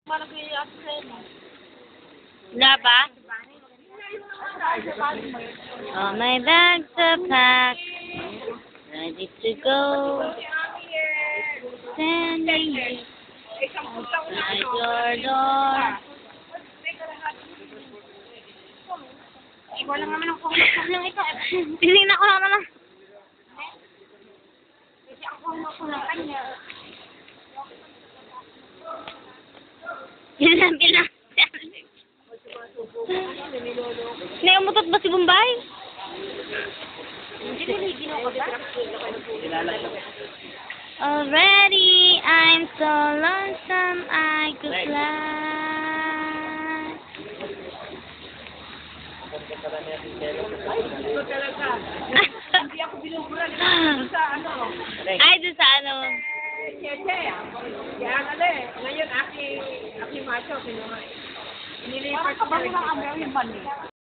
Wala ba? All my bags are packed, ready to go. Standing outside your door. Wala naman ang kumakot lang ito. Tinignan ko lang naman. Kasi ang kumakot lang kanya. Yun lang bilang. Naumutot ba si Bombay? Already, I'm so lonesome I could fly. Hindi ako binubura sa ano. Ay, doon sa ano? Cheche. Yan ngayon, aki macho, kinuha. Nilipat ko rin. Parang kabalo ng yung bandi.